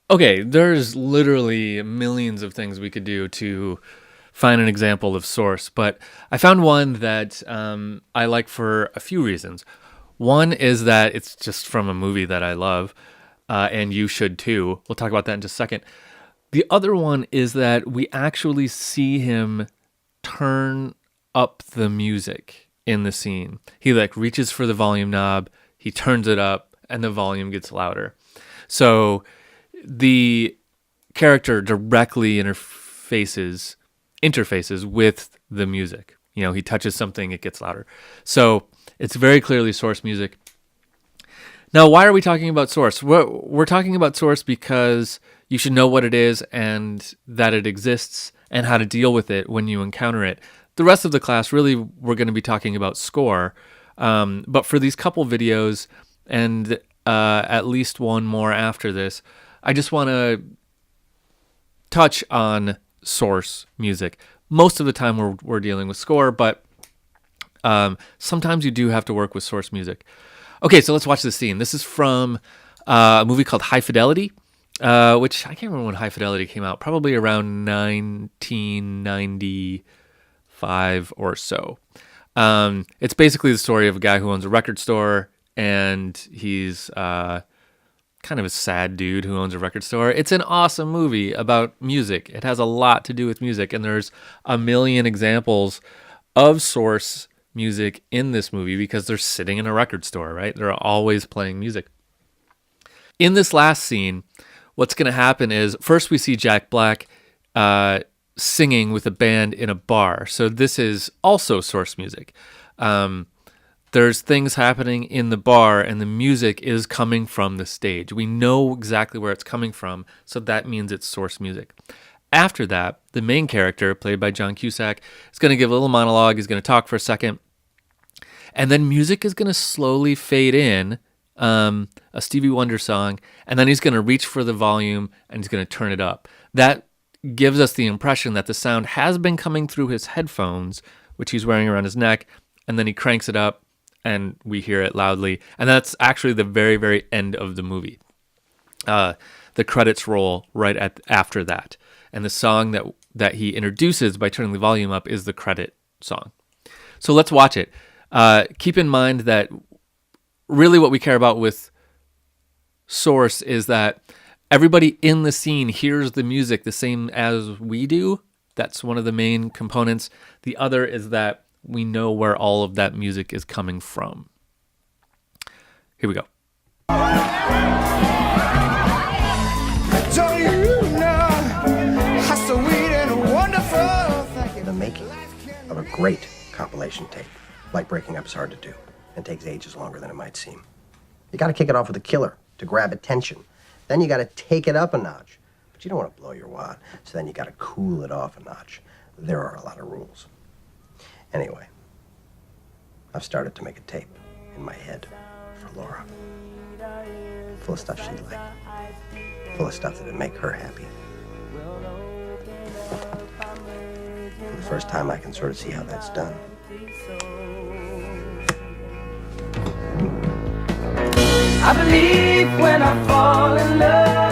Okay, there's literally millions of things we could do to find an example of source, but I found one that I like for a few reasons. One is that it's just from a movie that I love, and you should too. We'll talk about that in just a second. The other one is that we actually see him turn up the music in the scene. He like reaches for the volume knob, he turns it up, and the volume gets louder. So the character directly interfaces with the music. You know, he touches something, it gets louder. So it's very clearly source music. Now, why are we talking about source? We're talking about source because you should know what it is and that it exists and how to deal with it when you encounter it. The rest of the class, really, we're going to be talking about score. But for these couple videos and at least one more after this, I just want to touch on source music. Most of the time we're dealing with score, but sometimes you do have to work with source music. Okay, so let's watch this scene. This is from a movie called High Fidelity, which I can't remember when High Fidelity came out, probably around 1995 or so. It's basically the story of a guy who owns a record store, and he's kind of a sad dude who owns a record store. It's an awesome movie about music. It has a lot to do with music, and there's a million examples of source music in this movie because they're sitting in a record store, right? They're always playing music. In this last scene, what's going to happen is first we see Jack Black singing with a band in a bar. So this is also source music. There's things happening in the bar and the music is coming from the stage. We know exactly where it's coming from, so that means it's source music. After that, the main character, played by John Cusack, is going to give a little monologue. He's going to talk for a second. And then music is going to slowly fade in, a Stevie Wonder song, and then he's going to reach for the volume and he's going to turn it up. That gives us the impression that the sound has been coming through his headphones, which he's wearing around his neck, and then he cranks it up and we hear it loudly. And that's actually the very, very end of the movie. The credits roll after that. And the song that he introduces by turning the volume up is the credit song. So let's watch it. Keep in mind that really what we care about with source is that everybody in the scene hears the music the same as we do. That's one of the main components. The other is that we know where all of that music is coming from. Here we go. The making of a great compilation tape, like breaking up, is hard to do and takes ages longer than it might seem. You got to kick it off with a killer to grab attention. Then you got to take it up a notch, but you don't want to blow your wad, so then you got to cool it off a notch. There are a lot of rules. Anyway, I've started to make a tape in my head for Laura, full of stuff she'd like, full of stuff that would make her happy. For the first time, I can sort of see how that's done. I believe when I fall in love.